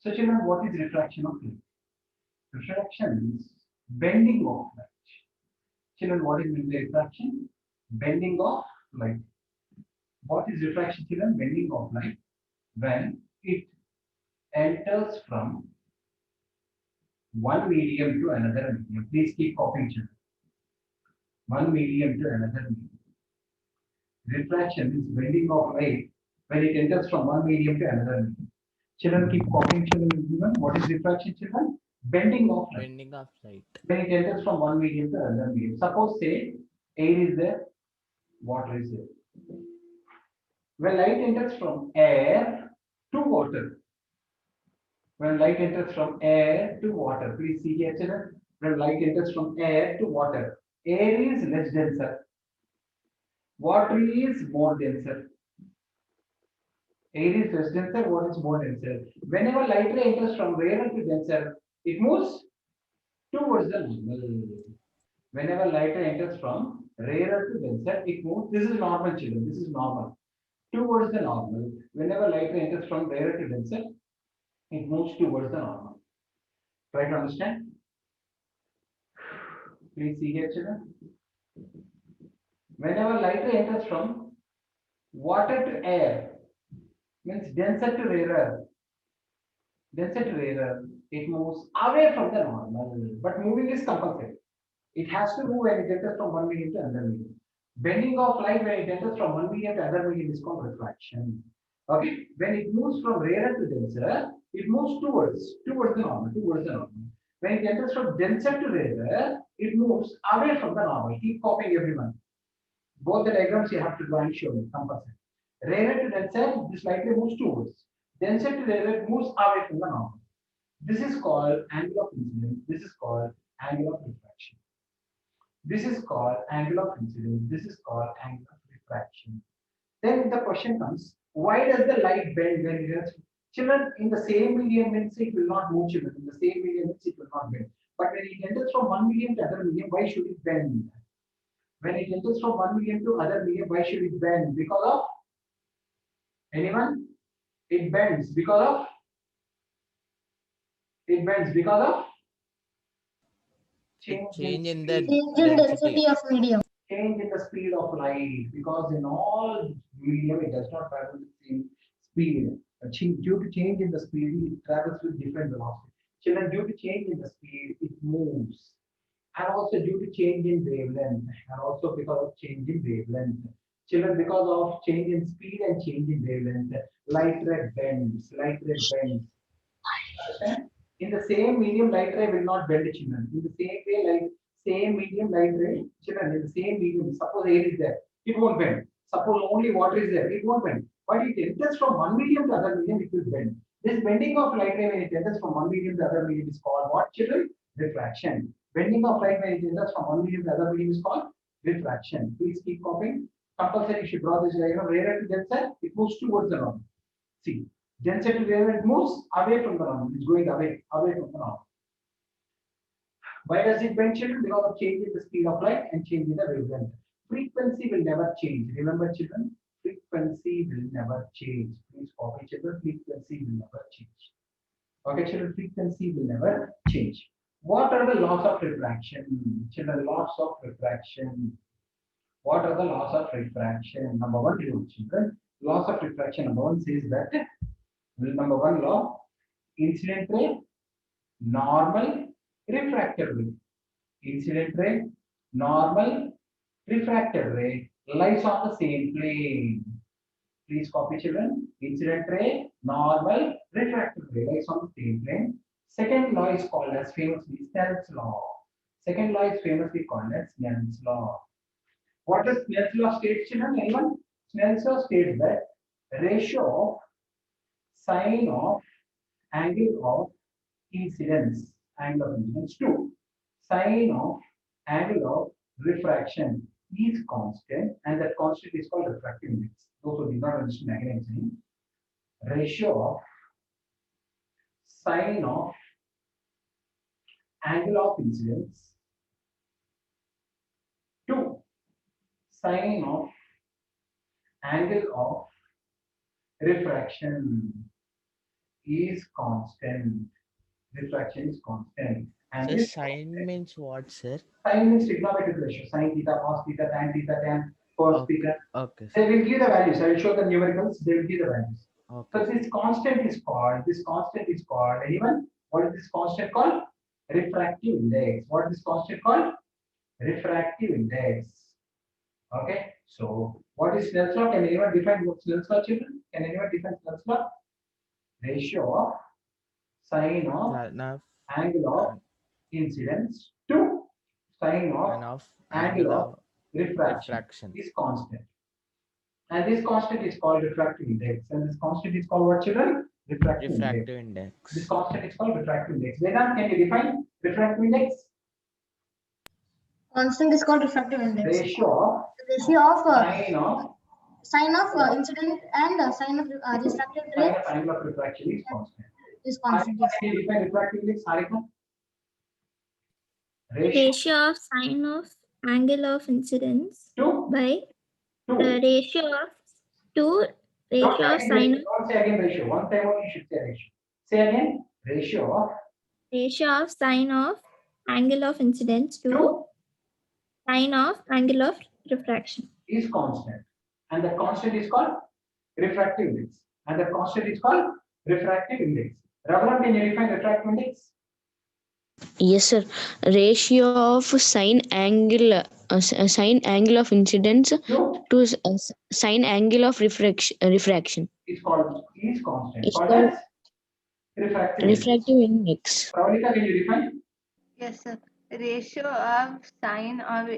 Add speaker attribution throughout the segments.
Speaker 1: So children, what is refraction of light? Refraction means bending of light. Children, what is meant by refraction? Bending of light. What is refraction, children? Bending of light when it enters from one medium to another medium. Please keep copying, children. One medium to another medium. Refraction is bending of light when it enters from one medium to another medium. Children, keep copying, children. Everyone. What is refraction, children? Bending of light.
Speaker 2: Bending of light.
Speaker 1: When it enters from one medium to another medium. Suppose, say, air is there, water is there. When light enters from air to water, when light enters from air to water, please see here, children. When light enters from air to water, air is less denser, water is more denser. Air is less denser, water is more denser. Whenever light ray enters from rarer to denser, it moves towards the normal. Whenever light ray enters from rarer to denser, it moves. This is normal, children. This is normal. Towards the normal. Whenever light ray enters from rarer to denser, it moves towards the normal. Try to understand. Please see here, children. Whenever light ray enters from water to air, means denser to rarer, denser to rarer, it moves away from the normal. But moving is compulsory. It has to move when it enters from one medium to another medium. Bending of light when it enters from one medium to another medium is called refraction. Okay, when it moves from rarer to denser, it moves towards the normal, towards the normal. When it enters from denser to rarer, it moves away from the normal. Keep copying, everyone. Both the diagrams you have to draw and show me compulsory. Rarer to denser, this slightly moves towards. Denser to rarer moves away from the normal. This is called angle of incidence. This is called angle of refraction. This is called angle of incidence. This is called angle of refraction. Then the question comes, why does the light bend when it is children in the same medium means it will not move, children. In the same medium means it will not bend. But when it enters from one medium to other medium, why should it bend? When it enters from one medium to other medium, why should it bend? Because of anyone? It bends because of it bends because of
Speaker 2: It
Speaker 1: change in
Speaker 2: change in the
Speaker 1: speed.
Speaker 3: Change in
Speaker 2: density.
Speaker 3: density of medium.
Speaker 1: Change in the speed of light because in all medium it does not travel with the same speed. Due to change in the speed, it travels with different velocity. Children, due to change in the speed, it moves. And also due to change in wavelength, and also because of change in wavelength. Children, because of change in speed and change in wavelength, light ray bends, light ray bends. Understand? In the same medium, light ray will not bend, children. In the same way, like same medium, light ray, children, in the same medium, suppose air is there, it won't bend. Suppose only water is there, it won't bend. But it enters from one medium to other medium, it will bend. This bending of light ray when it enters from one medium to other medium is called what, children? Refraction. Bending of light when it enters from one medium to other medium is called refraction. Please keep copying. Compulsory, you should draw this diagram. Rarer to denser, it moves towards the normal. See, density where it moves away from the normal, it's going away from the normal. Why does it bend, children? Because of change in the speed of light and change in the wavelength. Frequency will never change. Remember, children, frequency will never change. Please copy, children. Frequency will never change. Okay, children, frequency will never change. What are the laws of refraction? Children, laws of refraction. What are the laws of refraction? Number one, children, laws of refraction. Number one says that number one law, incident ray, normal, refracted ray. Incident ray, normal, refracted ray lies on the same plane. Please copy, children. Incident ray, normal, refracted ray lies on the same plane. Second law is called as famously Snell's law. Second law is famously called as Snell's law. What does Snell's law state, children? Anyone? Snell's law states that ratio of sine of angle of incidence, angle of incidence to sine of angle of refraction is constant, and that constant is called refractive index. Those who did not understand, again I'm saying ratio of sine of angle of incidence to sine of angle of refraction. is constant. Refraction is constant. And
Speaker 2: So
Speaker 1: this
Speaker 2: sine means what, sir?
Speaker 1: sine means trigonometric ratio. Sine theta, cos theta, tan, cos
Speaker 2: Okay,
Speaker 1: theta.
Speaker 2: okay,
Speaker 1: They
Speaker 2: sir.
Speaker 1: will give the values. I will show the numericals. They will give the values.
Speaker 2: Okay,
Speaker 1: So
Speaker 2: sir.
Speaker 1: this constant is called, anyone? What is this constant called? Refractive index. What is this constant called? Refractive index. Okay. So what is Snell's law? Can anyone define what Snell's law, children? Can anyone define Snell's law? Ratio of sine of
Speaker 2: Sine of
Speaker 1: angle of
Speaker 2: an-
Speaker 1: incidence to sine of
Speaker 2: and of
Speaker 1: angle
Speaker 2: angle
Speaker 1: of
Speaker 2: of
Speaker 1: refraction
Speaker 2: refraction.
Speaker 1: is constant. And this constant is called refractive index. And this constant is called what, children? Refractive index.
Speaker 2: Refractive
Speaker 1: This
Speaker 2: index.
Speaker 1: constant is called refractive index. Vedant, can you define refractive index?
Speaker 3: Constant is called refractive index.
Speaker 1: Ratio
Speaker 3: Ratio of
Speaker 1: of
Speaker 3: sine of incident and sine of refracted ray
Speaker 1: angle of refraction is constant.
Speaker 3: is
Speaker 1: Harika,
Speaker 3: constant. Yes.
Speaker 1: can you define refractive index? Harika? Ratio
Speaker 4: Ratio of sine of angle of incidence
Speaker 1: to
Speaker 4: by
Speaker 1: two.
Speaker 4: ratio of two
Speaker 1: Don't
Speaker 4: ratio of
Speaker 1: say
Speaker 4: sine
Speaker 1: again, don't say again ratio. One time only you should say ratio. Say again. Ratio
Speaker 4: of sine of angle of incidence to
Speaker 1: to
Speaker 4: sine of angle of refraction.
Speaker 1: is constant. And the constant is called refractive index. And the constant is called refractive index. Raghuram, can you define refractive index?
Speaker 5: Yes, sir. Ratio of sine angle of incidence
Speaker 1: To
Speaker 5: to sine angle of refraction.
Speaker 1: is constant.
Speaker 5: It's
Speaker 1: Called
Speaker 5: called
Speaker 1: as refractive index.
Speaker 5: refractive index.
Speaker 1: Pravalika, can you define?
Speaker 6: Yes, sir. Ratio of sine of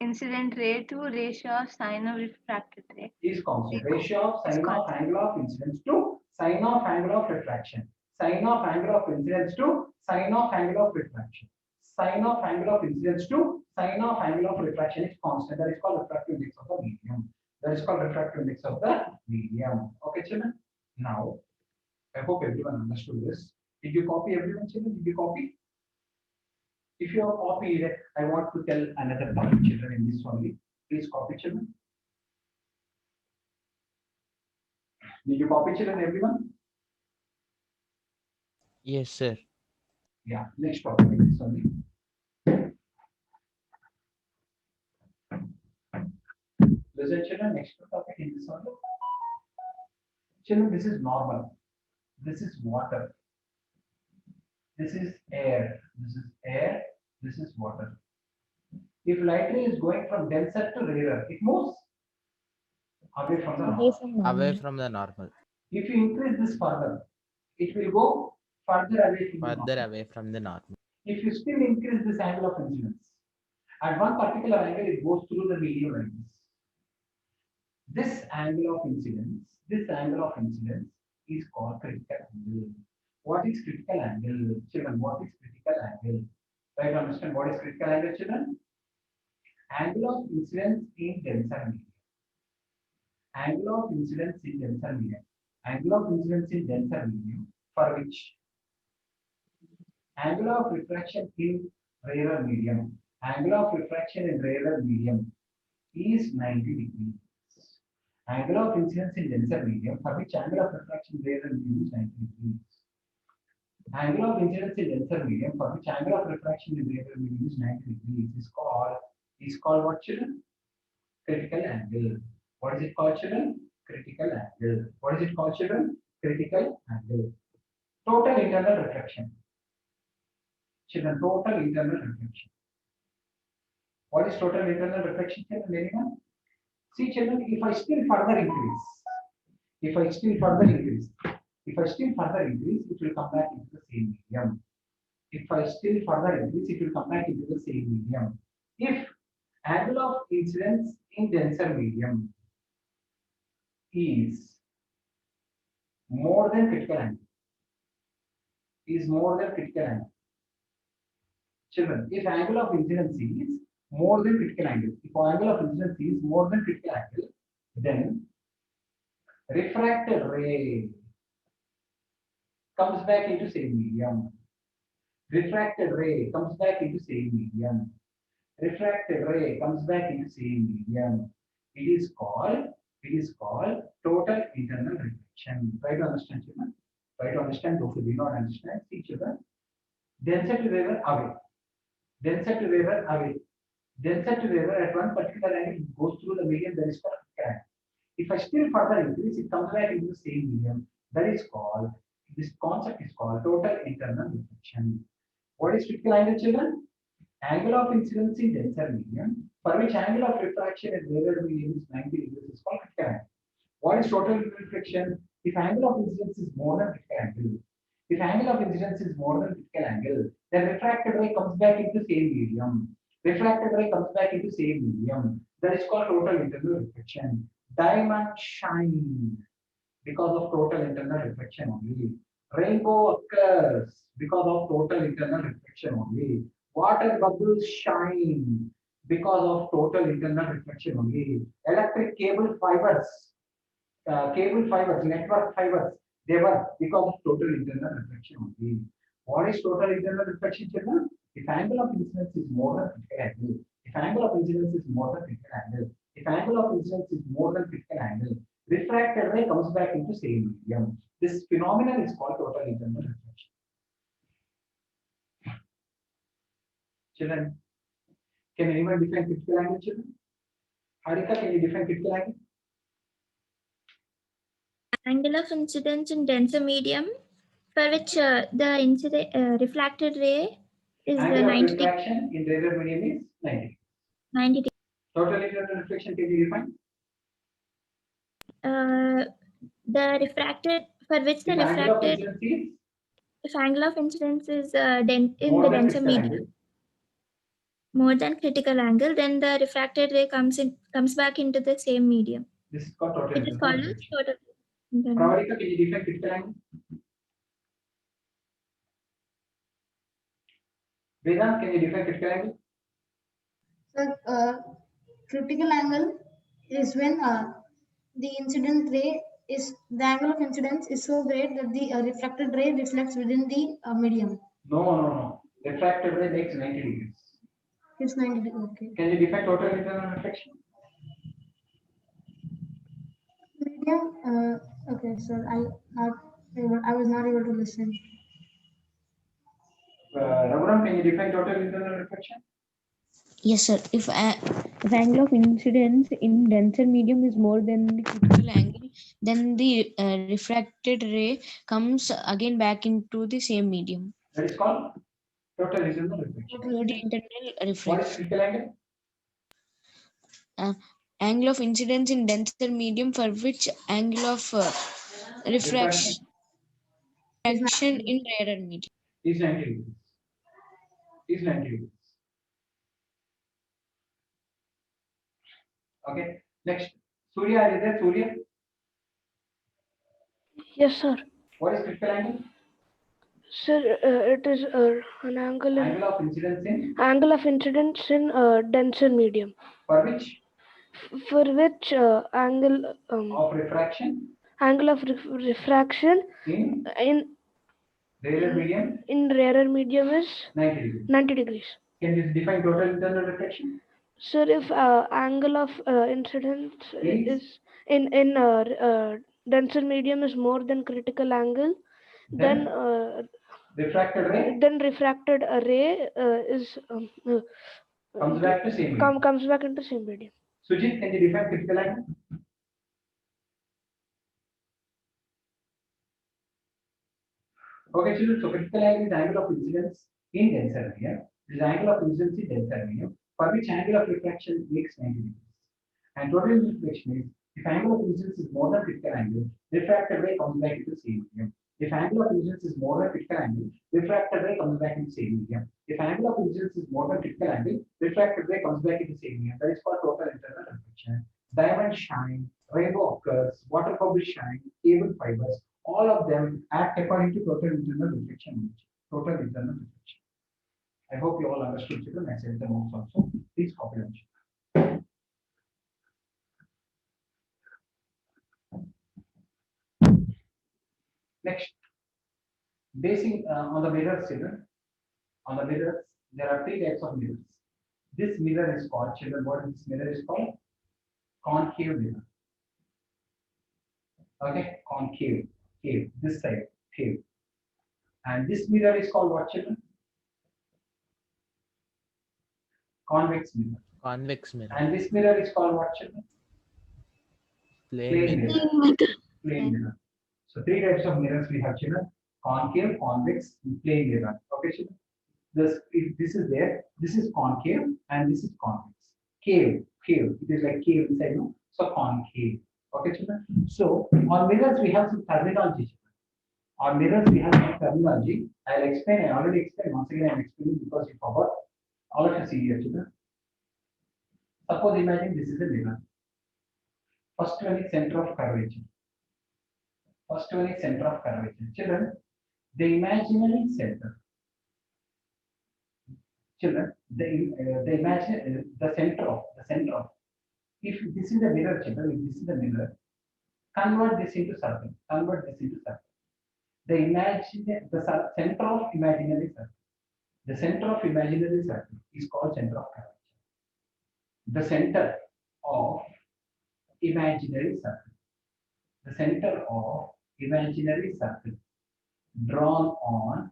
Speaker 6: incident ray to ratio of sine of refracted ray.
Speaker 1: Is constant. Ratio of
Speaker 6: Is
Speaker 1: sine of
Speaker 6: constant.
Speaker 1: angle of incidence to sine of angle of refraction. Sine of angle of incidence to sine of angle of refraction. Sine of angle of incidence to sine of angle of refraction is constant. That is called refractive index of the medium. That is called refractive index of the medium. Okay, children. Now, I hope everyone understood this. Did you copy everyone, children? Did you copy? If you have copied, I want to tell another point, children, in this only. Please copy, children. Did you copy, children, everyone?
Speaker 2: Yes, sir.
Speaker 1: Yeah, next topic in this only. Listen, children, next topic in this only. Children, this is normal. This is water. This is air. This is air. This is water. If light ray is going from denser to rarer, it moves away from the normal.
Speaker 2: Away from the normal.
Speaker 1: If you increase this further, it will go further away from the normal.
Speaker 2: Further away from the normal.
Speaker 1: If you still increase this angle of incidence, at one particular angle, it goes through the medium like this. This angle of incidence is called critical angle. What is critical angle, children? What is critical angle? Try to understand what is critical angle, children. Angle of incidence in denser medium. Angle of incidence in denser medium. Angle of incidence in denser medium for which angle of refraction in rarer medium. Angle of refraction in rarer medium is 90 degrees. Angle of incidence in denser medium for which angle of refraction in rarer medium is 90 degrees. Angle of incidence in denser medium for which angle of refraction in rarer medium is 90 degrees is called what, children? Critical angle. What is it called, children? Critical angle. What is it called, children? Critical angle. Total internal reflection. Children, total internal reflection. What is total internal reflection, children? Anyone? See, children, if I still further increase, it will come back into the same medium. If I still further increase, it will come back into the same medium. If angle of incidence in denser medium is more than critical angle, children, if angle of incidence is more than critical angle, then refracted ray comes back into same medium. Refracted ray comes back into same medium. It is called total internal reflection. Try to understand, children. Try to understand those who do not understand. See children, denser to rarer away, denser to rarer away, denser to rarer at one particular angle it goes through the medium that is called critical angle. If I still further increase, it comes back into the same medium. That is called, this concept is called total internal reflection. What is critical angle, children? Angle of incidence in denser medium, for which angle of refraction at rarer medium is 90 degrees, is called critical angle. What is total reflection? If angle of incidence is more than critical angle, if angle of incidence is more than critical angle, then refracted ray comes back into same medium. Refracted ray comes back into same medium. That is called total internal reflection. Diamond shine because of total internal reflection only. Rainbow occurs because of total internal reflection only. Water bubbles shine because of total internal reflection only. Electric cable fibers, network fibers, they were because of total internal reflection only. What is total internal reflection, children? If angle of incidence is more than critical angle, if angle of incidence is more than critical angle, if angle of incidence is more than critical angle, refracted ray comes back into same medium. This phenomenon is called total internal reflection. Children, can anyone define critical angle, children? Harika, can you define critical angle?
Speaker 4: Angle of incidence in denser medium for which the refracted ray is
Speaker 1: Angle of
Speaker 4: 90
Speaker 1: refraction in rarer medium is 90.
Speaker 4: 90 degrees.
Speaker 1: Total internal reflection, can you define?
Speaker 4: The refracted for which the
Speaker 1: If angle of
Speaker 4: refracted
Speaker 1: incidence is
Speaker 4: if angle of incidence is in
Speaker 1: more
Speaker 4: the
Speaker 1: than
Speaker 4: denser
Speaker 1: critical
Speaker 4: medium
Speaker 1: angle,
Speaker 4: more than critical angle, then the refracted ray comes back into the same medium.
Speaker 1: this is called total
Speaker 4: It is
Speaker 1: internal
Speaker 4: called as
Speaker 1: reflection.
Speaker 4: total internal.
Speaker 1: Pravalika, can you define critical angle? Vedant, can you define critical angle?
Speaker 3: So, critical angle is when the incident ray is the angle of incidence is so great that the refracted ray reflects within the medium.
Speaker 1: No. Refracted ray makes 90 degrees.
Speaker 3: It's 90 degrees. Okay.
Speaker 1: Can you define total internal reflection?
Speaker 3: Medium. Okay, sir. I was not able to listen.
Speaker 1: Raghuram, can you define total internal reflection?
Speaker 5: Yes, sir. If angle of incidence in denser medium is more than the critical angle, then the refracted ray comes again back into the same medium.
Speaker 1: That is called total internal reflection.
Speaker 5: Total internal
Speaker 1: What is
Speaker 5: reflection.
Speaker 1: critical angle?
Speaker 5: Angle of incidence in denser medium for which angle of refraction in rarer medium.
Speaker 1: Is 90 degrees. Is 90 degrees. Okay. Next, Surya, is there Surya?
Speaker 7: Yes, sir.
Speaker 1: What is critical angle?
Speaker 7: Sir, it is an angle
Speaker 1: Angle of incidence in
Speaker 7: denser medium,
Speaker 1: for which
Speaker 7: for which angle
Speaker 1: of refraction
Speaker 7: refraction
Speaker 1: in rarer medium
Speaker 7: in rarer medium is
Speaker 1: 90 degrees.
Speaker 7: 90 degrees.
Speaker 1: Can you define total internal reflection?
Speaker 7: Sir, if angle of incidence is in denser medium is more than critical angle, then
Speaker 1: refracted ray
Speaker 7: refracted ray is
Speaker 1: comes back to same medium.
Speaker 7: comes back into same medium.
Speaker 1: Sujit, can you define critical angle? Okay, children, so critical angle is angle of incidence in denser medium. This is angle of incidence in denser medium, for which angle of refraction makes 90 degrees. And total reflection is if angle of incidence is more than critical angle, refracted ray comes back into same medium. If angle of incidence is more than critical angle, refracted ray comes back into same medium. If angle of incidence is more than critical angle, refracted ray comes back into same medium. That is called total internal reflection. Diamond shine, rainbow occurs, water bubbles shine, cable fibers, all of them act according to total internal reflection. Total internal reflection. I hope you all understood, children. I said the notes also. Please copy them. Next, basing on the mirrors, children. On the mirrors, there are three types of mirrors. This mirror is called, children, what this mirror is called? Concave mirror. Okay, concave, cave, this side. cave. And this mirror is called what, children? Convex mirror.
Speaker 2: Convex mirror.
Speaker 1: And this mirror is called what, children?
Speaker 2: Plane mirror.
Speaker 1: Plane mirror. So three types of mirrors we have, children: concave, convex, and plane mirror. Okay, children. This is there. This is concave and this is convex. Cave. It is like cave inside, no? So concave. Okay, children. So on mirrors we have some terminology, children. On mirrors we have some terminology. I'll explain. I already explained. Once again, I'm explaining because you forgot. All of you see here, children. Suppose imagine this is a mirror. First one is center of curvature. Children, the imaginary center. Children, the center of. If this is the mirror, children, if this is the mirror, convert this into circle. Center of imaginary circle. The center of imaginary circle is called center of curvature. The center of imaginary circle. The center of imaginary circle drawn on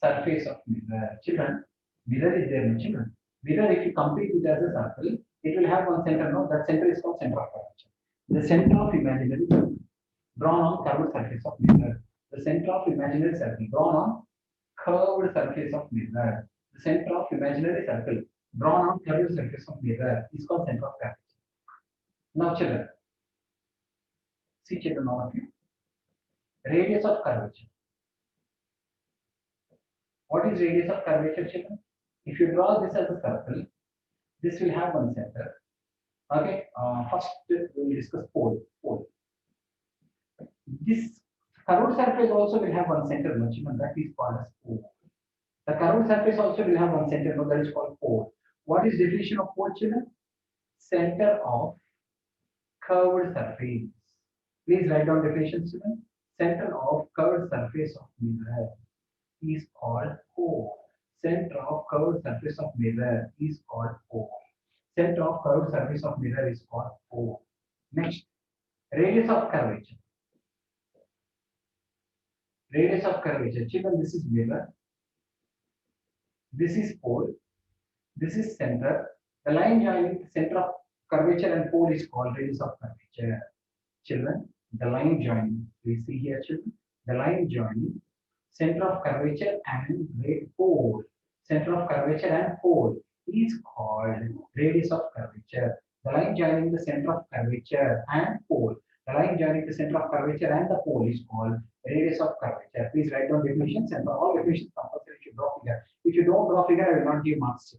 Speaker 1: surface of mirror. Children, mirror is there, no, children. Mirror, if you complete it as a circle, it will have one center, no? That center is called center of curvature. The center of imaginary circle drawn on curved surface of mirror. The center of imaginary circle drawn on curved surface of mirror. The center of imaginary circle drawn on curved surface of mirror is called center of curvature. Now, children, see, children, all of you. Radius of curvature. What is radius of curvature, children? If you draw this as a circle, this will have one center. Okay. First, we will discuss pole. This curved surface also will have one center, no, children. That is called as pole. The curved surface also will have one center, no, that is called pole. What is definition of pole, children? Center of curved surface. Please write down definition, children. Center of curved surface of mirror is called pole. Center of curved surface of mirror is called pole. Center of curved surface of mirror is called pole. Next, radius of curvature. Radius of curvature. Children, this is mirror. This is pole. This is center. The line joining the center of curvature and pole is called radius of curvature. Children, the line joining. We see here, children. The line joining center of curvature and pole. Center of curvature and pole is called radius of curvature. The line joining the center of curvature and pole. The line joining the center of curvature and the pole is called radius of curvature. Please write down definitions, and for all definitions compulsory you draw figure. If you don't draw figure, I will not give marks.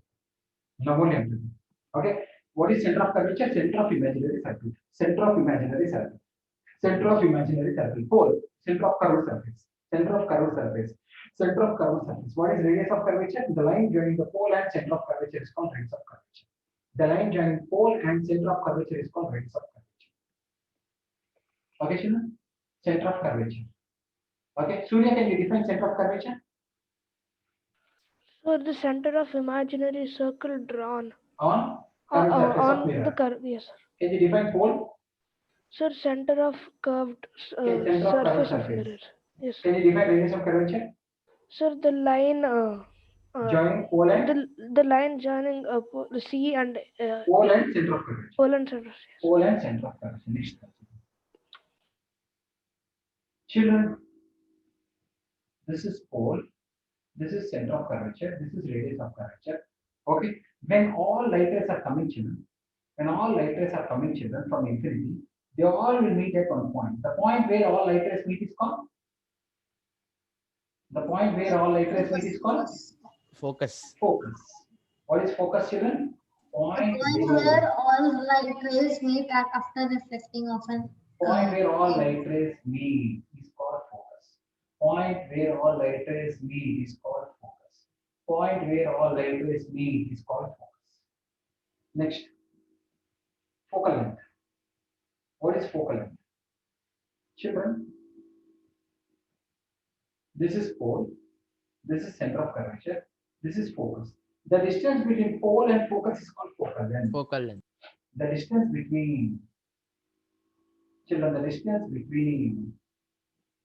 Speaker 1: No one have to do. Okay. What is center of curvature? Center of imaginary circle. Center of imaginary circle. Center of imaginary circle. Pole. Center of curved surface. Center of curved surface. Center of curved surface. What is radius of curvature? The line joining the pole and center of curvature is called radius of curvature. The line joining pole and center of curvature is called radius of curvature. Okay, children? Center of curvature. Okay, Surya, can you define center of curvature?
Speaker 7: So the center of imaginary circle drawn
Speaker 1: On curved surface of
Speaker 7: on
Speaker 1: mirror.
Speaker 7: the curve. Yes, sir.
Speaker 1: Can you define pole?
Speaker 7: Sir, center of curved
Speaker 1: Okay, center of curved
Speaker 7: surface of
Speaker 1: surface.
Speaker 7: mirror. Yes,
Speaker 1: Can you define radius of curvature?
Speaker 7: sir. The line
Speaker 1: Joining pole and
Speaker 7: the line joining the C and
Speaker 1: pole and center of curvature.
Speaker 7: pole and center. Yes.
Speaker 1: Pole and center of curvature. Next. Children, this is pole, this is center of curvature, this is radius of curvature. Okay, when all light rays are coming, children, from infinity, they all will meet at one point. The point where all light rays meet is called?
Speaker 2: Focus.
Speaker 1: Focus. What is focus, children? Point
Speaker 3: Where all light rays meet after reflecting of an
Speaker 1: Point where all light rays meet is called focus. Point where all light rays meet is called focus. Point where all light rays meet is called focus. Next, focal length. What is focal length? Children, this is pole, this is center of curvature, this is focus. The distance between pole and focus is called focal length.
Speaker 2: Focal length.
Speaker 1: The distance between Children, the distance between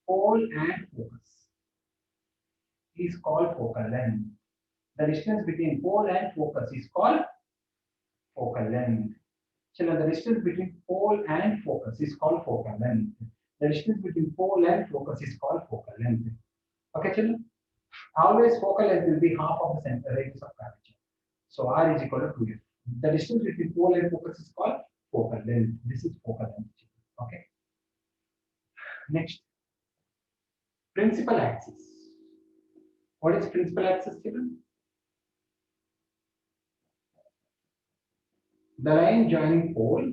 Speaker 1: pole and focus is called focal length. The distance between pole and focus is called focal length. Children, the distance between pole and focus is called focal length. The distance between pole and focus is called focal length. Okay, children? Always focal length will be half of the center radius of curvature. So R is equal to 2f. The distance between pole and focus is called focal length. This is focal length. Okay. Next, principal axis. What is principal axis, children? The line joining pole,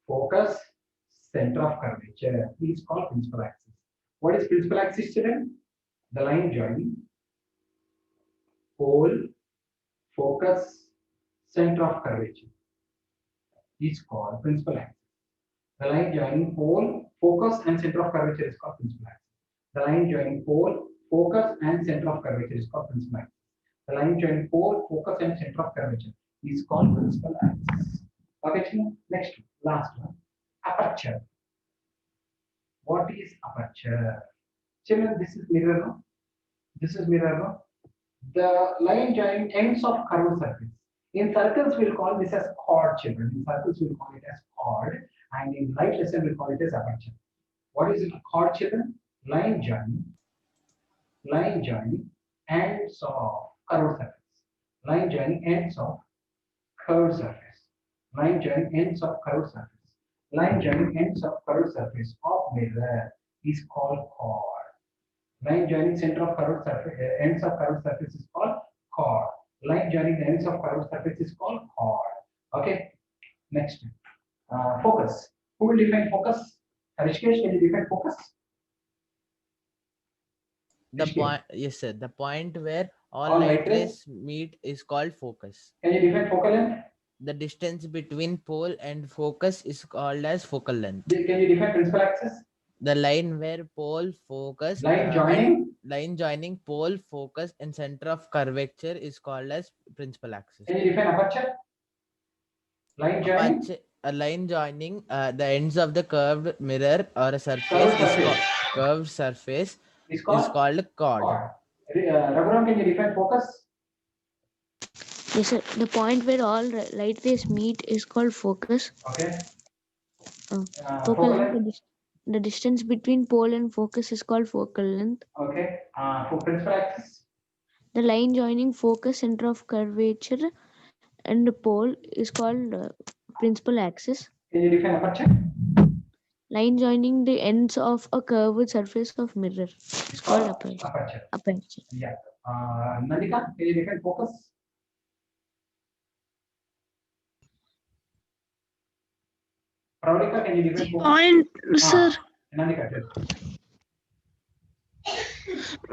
Speaker 1: focus, center of curvature is called principal axis. What is principal axis, children? The line joining pole, focus, center of curvature is called principal axis. The line joining pole, focus, and center of curvature is called principal axis. The line joining pole, focus, and center of curvature is called principal axis. The line joining pole, focus, and center of curvature is called principal axis. Okay, children? Next one, last one, aperture. What is aperture? Children, this is mirror, no? This is mirror, no? The line joining ends of curved surface. In circles, we'll call this as chord, children. In circles, we'll call it as chord, and in light lesson, we'll call it as aperture. What is it, chord, children? Line joining ends of curved surface. Line joining ends of curved surface. Line joining ends of curved surface. Line joining ends of curved surface of mirror is called chord. Line joining center of curved surface, ends of curved surface is called chord. Line joining the ends of curved surface is called chord. Okay. Next, focus. Who will define focus? Rishikesh, can you define focus?
Speaker 2: The
Speaker 1: Rishikesh,
Speaker 2: point, yes, sir. The point where all
Speaker 1: All
Speaker 2: light
Speaker 1: light rays-
Speaker 2: rays meet is called focus.
Speaker 1: Can you define focal length?
Speaker 2: The distance between pole and focus is called as focal length.
Speaker 1: Can you define principal axis?
Speaker 2: The line where pole, focus,
Speaker 1: Line
Speaker 2: and
Speaker 1: joining.
Speaker 2: line joining pole, focus, and center of curvature is called as principal axis.
Speaker 1: Can you define aperture? Line joining.
Speaker 2: A line joining the ends of the curved mirror or a surface
Speaker 1: Curved
Speaker 2: is
Speaker 1: surface.
Speaker 2: called curved surface
Speaker 1: Is
Speaker 2: is
Speaker 1: called
Speaker 2: called chord.
Speaker 1: chord. Raghuram, can you define focus?
Speaker 5: Yes, sir. The point where all light rays meet is called focus.
Speaker 1: Okay.
Speaker 5: Uh,
Speaker 1: Focal
Speaker 5: Focal
Speaker 1: length.
Speaker 5: length. The distance between pole and focus is called focal length.
Speaker 1: Okay. For principal axis.
Speaker 5: The line joining focus, center of curvature, and the pole is called principal axis.
Speaker 1: Can you define aperture?
Speaker 5: Line joining the ends of a curved surface of mirror is called aperture. Aperture.
Speaker 1: Yeah. Nandika, can you define focus? Pravalika, can you define focus?
Speaker 7: Point, sir.
Speaker 1: Nandika, tell.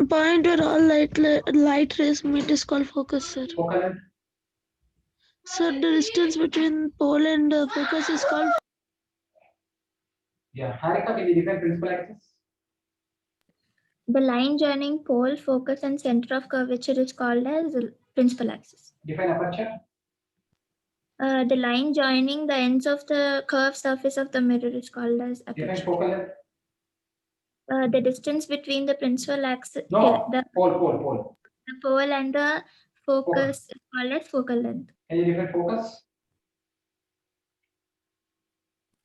Speaker 7: Point where all light rays meet is called focus, sir.
Speaker 1: Focal length.
Speaker 7: So the distance between pole and focus is called.
Speaker 1: Yeah. Harika, can you define principal axis?
Speaker 4: The line joining pole, focus, and center of curvature is called as the principal axis.
Speaker 1: Define aperture.
Speaker 4: The line joining the ends of the curved surface of the mirror is called as
Speaker 1: Define
Speaker 4: aperture.
Speaker 1: focal length.
Speaker 4: The distance between the principal axis,
Speaker 1: No.
Speaker 4: the
Speaker 1: Pole.
Speaker 4: pole and the focus is called as focal length.
Speaker 1: Can you define focus?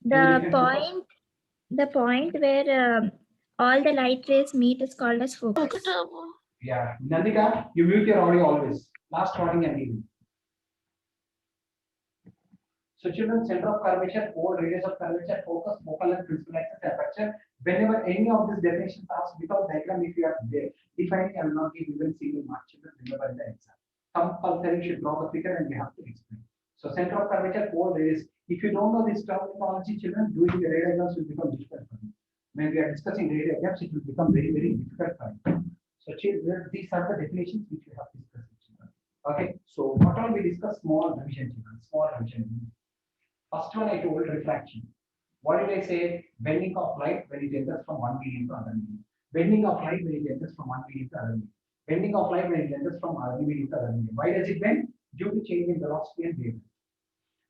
Speaker 4: The
Speaker 1: define
Speaker 4: point where all the light rays meet is called as focus.
Speaker 1: Yeah. Nandika, you mute your audio always. Last warning and leaving. So children, center of curvature, pole, radius of curvature, focus, focal length, principal axis, aperture. Whenever any of these definitions asked without diagram, if you are there, defining, I will not give even single mark. Children, remember in the exam. Compulsory should draw the figure and we have to explain. So center of curvature, pole, radius. If you don't know this terminology, children, doing the ray diagrams will become difficult for you. When we are discussing ray diagrams, it will become very, very difficult for you. So children, these are the definitions which we have discussed. Children. Okay. So what all we discussed? Small revision, children. Small revision. First one I told refraction. What did I say? Bending of light when it enters from one medium to other medium. Bending of light when it enters from one medium to other medium. Bending of light when it enters from other medium to other medium. Why does it bend? Due to change in velocity and wavelength.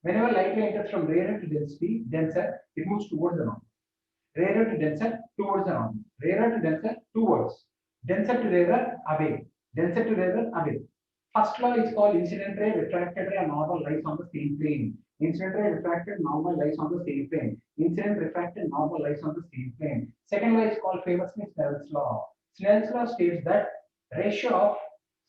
Speaker 1: Whenever light ray enters from rare to density, denser, it moves towards the north. Rarer to denser, towards the normal. Rarer to denser, towards. Denser to rarer, away. Denser to rarer, away. First law is called incident ray, refracted ray, and normal lies on the same plane. Incident ray, refracted, normal lies on the same plane. Incident refracted, normal lies on the same plane. Second law is called famously Snell's law. Snell's law states that ratio of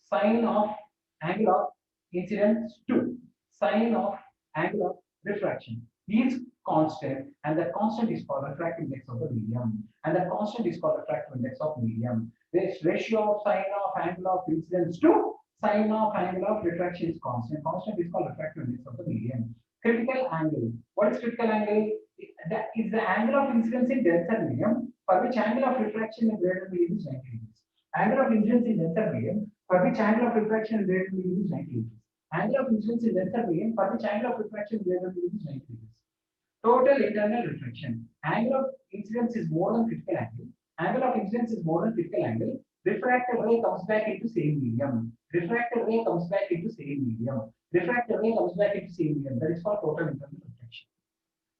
Speaker 1: sine of angle of incidence to sine of angle of refraction is constant, and the constant is called refractive index of the medium, and the constant is called refractive index of medium. This ratio of sine of angle of incidence to sine of angle of refraction is constant. Constant is called refractive index of the medium. Critical angle. What is critical angle? That is the angle of incidence in denser medium for which angle of refraction in greater medium is 90 degrees. Angle of incidence in denser medium for which angle of refraction in greater medium is 90 degrees. Angle of incidence in denser medium for which angle of refraction in greater medium is 90 degrees. Total internal reflection. Angle of incidence is more than critical angle. Angle of incidence is more than critical angle. Refracted ray comes back into same medium. Refracted ray comes back into same medium. Refracted ray comes back into same medium. That is called total internal reflection.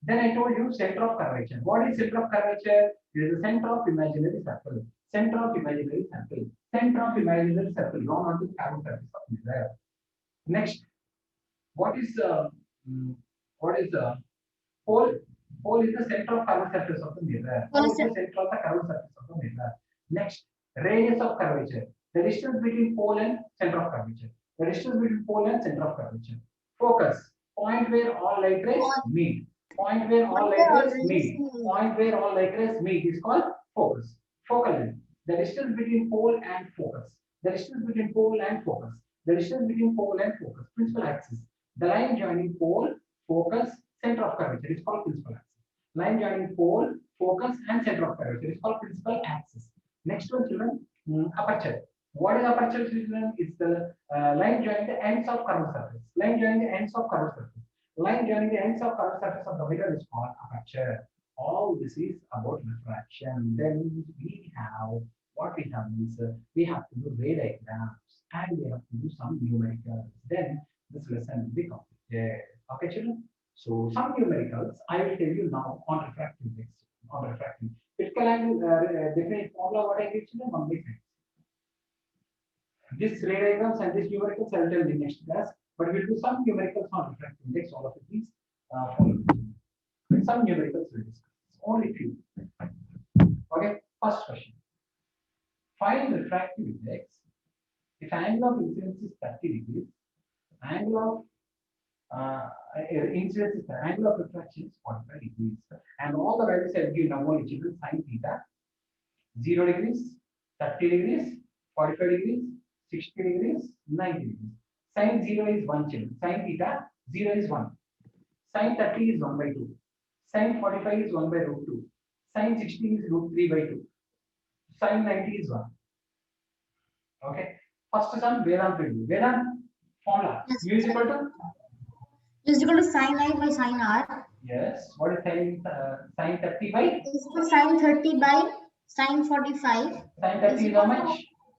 Speaker 1: Then I told you center of curvature. What is center of curvature? It is the center of imaginary circle. Center of imaginary circle. Center of imaginary circle drawn onto the curved surface of mirror. Next, what is the pole? Pole is the center of curved surface of the mirror. Pole is the center of the curved surface of the mirror. Next, radius of curvature. The distance between pole and center of curvature. The distance between pole and center of curvature. Focus. Point where all light rays meet. Point where all light rays meet. Point where all light rays meet is called focus. Focal length. The distance between pole and focus. The distance between pole and focus. The distance between pole and focus. Principal axis. The line joining pole, focus, center of curvature is called principal axis. Line joining pole, focus, and center of curvature is called principal axis. Next one, children, aperture. What is aperture, children? It's the line joining the ends of curved surface. Line joining the ends of curved surface. Line joining the ends of curved surface of the mirror is called aperture. All this is about refraction. Then we have what we have is we have to do ray diagrams and we have to do some numericals. Then this lesson will be completed. Okay, children. So some numericals I will tell you now on refractive index. On refractive. Critical angle definite formula what I give children 1/6. This ray diagrams and this numericals I will tell in the next class. But we'll do some numericals on refractive index. All of it please follow. Some numericals we'll discuss. Only few. Okay. First question. Find refractive index. If angle of incidence is 30 degrees, angle of incidence is angle of refraction is 45 degrees, and all the values I give now only children sin theta 0 degrees, 30 degrees, 45 degrees, 60 degrees, 90 degrees. Sin 0 is 1 children. Sin theta 0 is 1. Sin 30 is 1/2. Sin 45 is 1/√2. Sin 60 is √3/2. Sin 90 is 1. Okay. First sum Vedant will do. Vedant formula.
Speaker 3: Yes.
Speaker 1: U is equal to?
Speaker 3: U is equal to sin I by sin R.
Speaker 1: Yes. What is sin 30 by?
Speaker 3: Is equal to sin 30 by sin 45.
Speaker 1: Sin 30 is how much?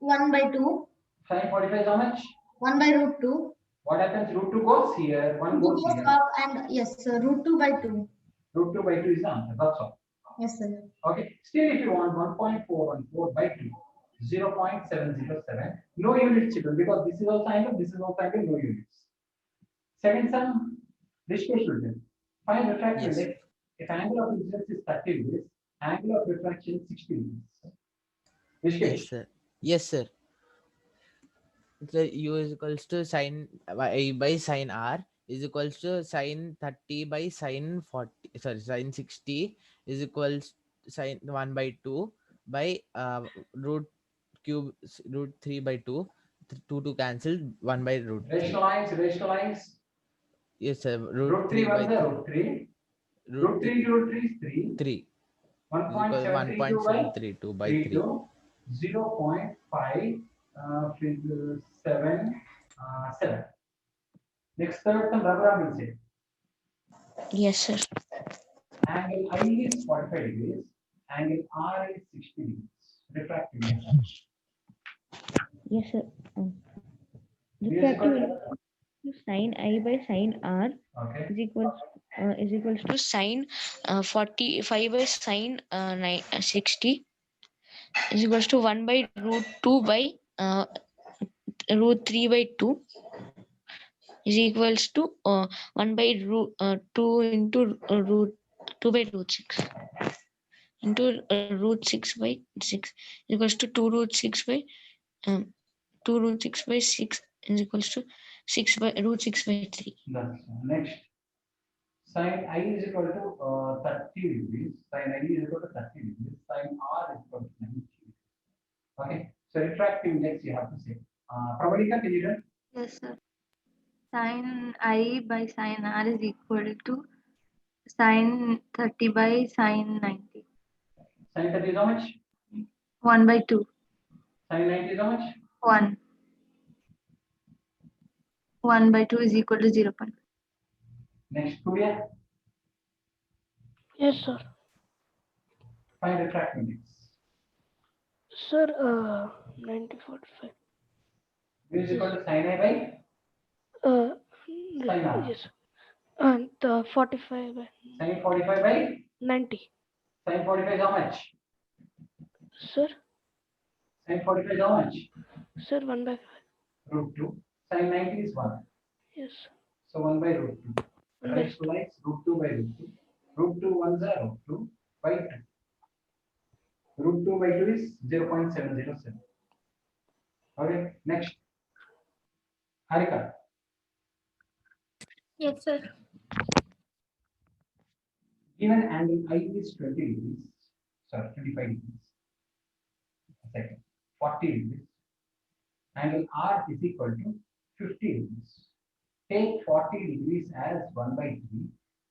Speaker 3: 1/2.
Speaker 1: Sin 45 is how much?
Speaker 3: 1/√2.
Speaker 1: What happens? √2 goes here. 1 goes
Speaker 3: Goes
Speaker 1: here.
Speaker 3: up and yes, √2/2.
Speaker 1: √2/2 is the answer. That's all.
Speaker 3: Yes, sir.
Speaker 1: Okay. Still, if you want 1.414/2, 0.707, no units, children, because this is also angle, this is also angle, no units. Second sum, Rishikesh will do. Find refractive
Speaker 2: Yes.
Speaker 1: index. If angle of incidence is 30 degrees, angle of refraction is 60 degrees. Rishikesh.
Speaker 2: Yes, sir. Yes, sir. The U is equals to sin by sin R is equals to sin 30 by sin 40. Sorry, sin 60 is equals sin 1/2 by √3/2. 2 cancelled 1/√3.
Speaker 1: Rationalize.
Speaker 2: Yes, sir.
Speaker 1: √3
Speaker 2: by
Speaker 1: was the √3. √3 to √3 is 3.
Speaker 2: 3
Speaker 1: 1.732
Speaker 2: by 3.
Speaker 1: 0.577. Next third term Raghuram will say.
Speaker 5: Yes, sir.
Speaker 1: Angle I is 45 degrees. Angle R is 60 degrees. Refractive index.
Speaker 5: Yes, sir.
Speaker 1: U is equal
Speaker 5: Refractive
Speaker 1: to
Speaker 5: Sin I by sin R
Speaker 1: Okay.
Speaker 5: is equals to sin 45 by sin 60 is equals to 1 by root 2 by root 3 by 2 is equals to 1 by root 2 into root 2 by root 6 into root 6 by 6 equals to 2 root 6 by 2 root 6 by 6 is equals to 6 by root 6 by 3.
Speaker 1: That's next. Sin I is equal to 30 degrees. Sin I is equal to 30 degrees. Sin R is equal to 90 degrees. Okay. So refractive index you have to say. Pravalika, can you do?
Speaker 6: Yes, sir. Sin I by sin R is equal to sin 30 by sin 90.
Speaker 1: Sin 30 is how much?
Speaker 6: 1 by 2.
Speaker 1: Sin 90 is how much?
Speaker 6: 1. 1 by 2 is equal to 0.
Speaker 1: Next, Surya,
Speaker 7: Yes, sir.
Speaker 1: find refractive index.
Speaker 7: Sir, 9045.
Speaker 1: V is equal to sin I by
Speaker 7: Uh,
Speaker 1: sin R.
Speaker 7: yes. And 45 by
Speaker 1: Sin 45 by
Speaker 7: 90.
Speaker 1: sin 45 is how much?
Speaker 7: Sir,
Speaker 1: Sin 45 is how much?
Speaker 7: sir, 1 by 5.
Speaker 1: Root 2. Sin 90 is 1.
Speaker 7: Yes.
Speaker 1: So 1 by root 2.
Speaker 7: 1 by
Speaker 1: Rest lies root 2 by root 2. Root 2 1s are root 2 by 2. Root 2 by 2 is 0.707. Okay, next. Harika,
Speaker 4: Yes, sir.
Speaker 1: given angle I is 20 degrees, sorry, 25 degrees. A second, 40 degrees. Angle R is equal to 50 degrees. Take 40 degrees as 1 by 3.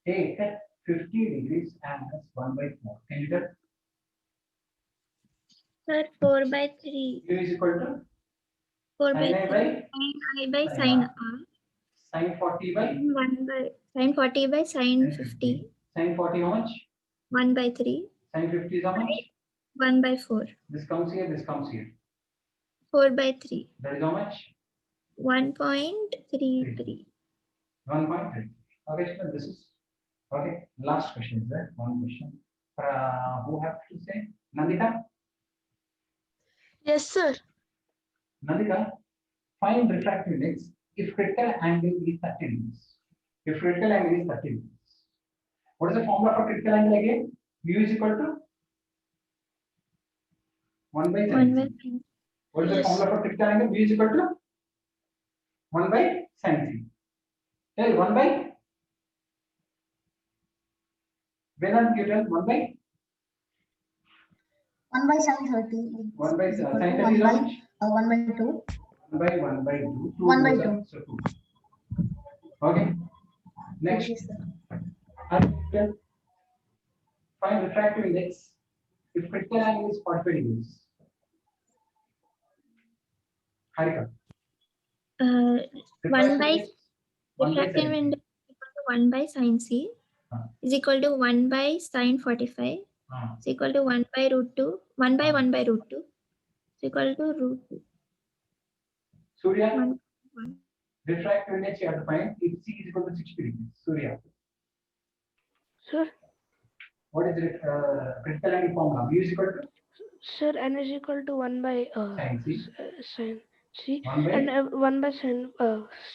Speaker 1: Take 50 degrees as 1 by 4. Can you get
Speaker 4: Sir, 4 by 3.
Speaker 1: U is equal to
Speaker 4: 4 by
Speaker 1: sin I
Speaker 4: 3.
Speaker 1: by
Speaker 4: Sin I by
Speaker 1: sin
Speaker 4: sin
Speaker 1: R.
Speaker 4: R.
Speaker 1: Sin 40 by
Speaker 4: Sin 1 by sin 40 by sin 50.
Speaker 1: Sin 40 how much?
Speaker 4: 1 by 3.
Speaker 1: Sin 50 is how much?
Speaker 4: 1 by 4.
Speaker 1: This comes here, this comes here.
Speaker 4: 4 by 3.
Speaker 1: That is how much?
Speaker 4: 1.33.
Speaker 1: 1.3. Okay, so this is okay. Last question is there. One question. Who have to say? Nandita?
Speaker 8: Yes, sir.
Speaker 1: Nandita, find refractive index if critical angle is 30 degrees. If critical angle is 30 degrees. What is the formula for critical angle again? Mu is equal to 1 by
Speaker 4: 1
Speaker 1: sin
Speaker 4: by
Speaker 1: c.
Speaker 4: sin.
Speaker 1: What is the
Speaker 8: Yes.
Speaker 1: formula for critical angle? Mu is equal to 1 by sin c. Tell 1 by when you tell 1 by
Speaker 3: 1 by sin 30
Speaker 1: 1 by
Speaker 3: is
Speaker 1: sin
Speaker 3: equal to
Speaker 1: 30
Speaker 3: 1
Speaker 1: is
Speaker 3: by
Speaker 1: how much?
Speaker 3: 1 by 2.
Speaker 1: 1 by 2. 2
Speaker 3: 1 by
Speaker 1: goes
Speaker 3: 2.
Speaker 1: up, so 2. Okay. Next.
Speaker 3: Okay, sir.
Speaker 1: And find refractive index if critical angle is 45 degrees. Harika.
Speaker 4: 1 by
Speaker 1: refractive
Speaker 4: refractive
Speaker 1: index 1 by 7.
Speaker 4: index is equal to 1 by sin C is equal to 1 by sin 45 is equal to 1 by root 2. 1 by 1 by root 2 is equal to root 2.
Speaker 1: Surya.
Speaker 4: 1.
Speaker 1: Refractive index you have to find if C is equal to 60 degrees. Surya.
Speaker 7: Sir,
Speaker 1: What is the critical angle formula? Mu is equal to
Speaker 7: sir, n is equal to 1 by
Speaker 1: sin C.
Speaker 7: sin C
Speaker 1: 1 by
Speaker 7: and 1 by sin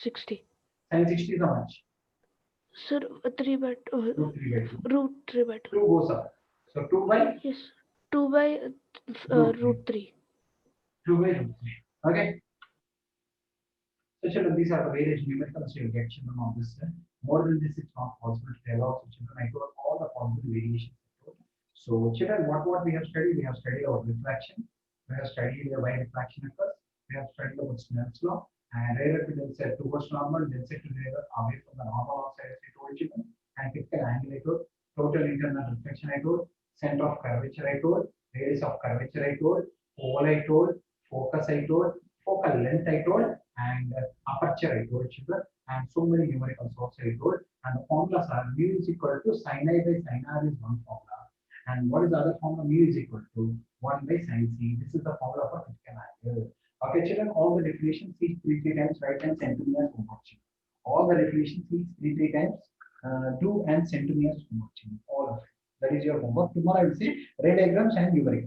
Speaker 7: 60.
Speaker 1: sin 60 is how much?
Speaker 7: Sir, 3 by
Speaker 1: Root 3 by 2.
Speaker 7: root 3 by 2.
Speaker 1: 2 goes up. So 2 by
Speaker 7: Yes. 2 by root 3.
Speaker 1: 2 by root 3. Okay. So children, these are the various numericals you will get children on this. More than this, it's not possible to tell also children. I told all the possible variations. So children, what we have studied? We have studied about refraction. We have studied why refraction occurs. We have studied about Snell's law and relative then said towards normal, then said to the away from the normal outside as I told children, and critical angle I told, total internal reflection I told, center of curvature I told, radius of curvature I told, oval I told, focus I told, focal length I told, and aperture I told children, and so many numericals also I told, and the formulas are mu is equal to sin I by sin R is one formula. And what is the other formula? Mu is equal to 1 by sin C. This is the formula for critical angle. Okay, children, all the definitions, see three times, right hand, centimeters, homework. all the definitions three times. Do and send to me as homework. All of it. That is your homework. Tomorrow I will say ray diagrams and numeric.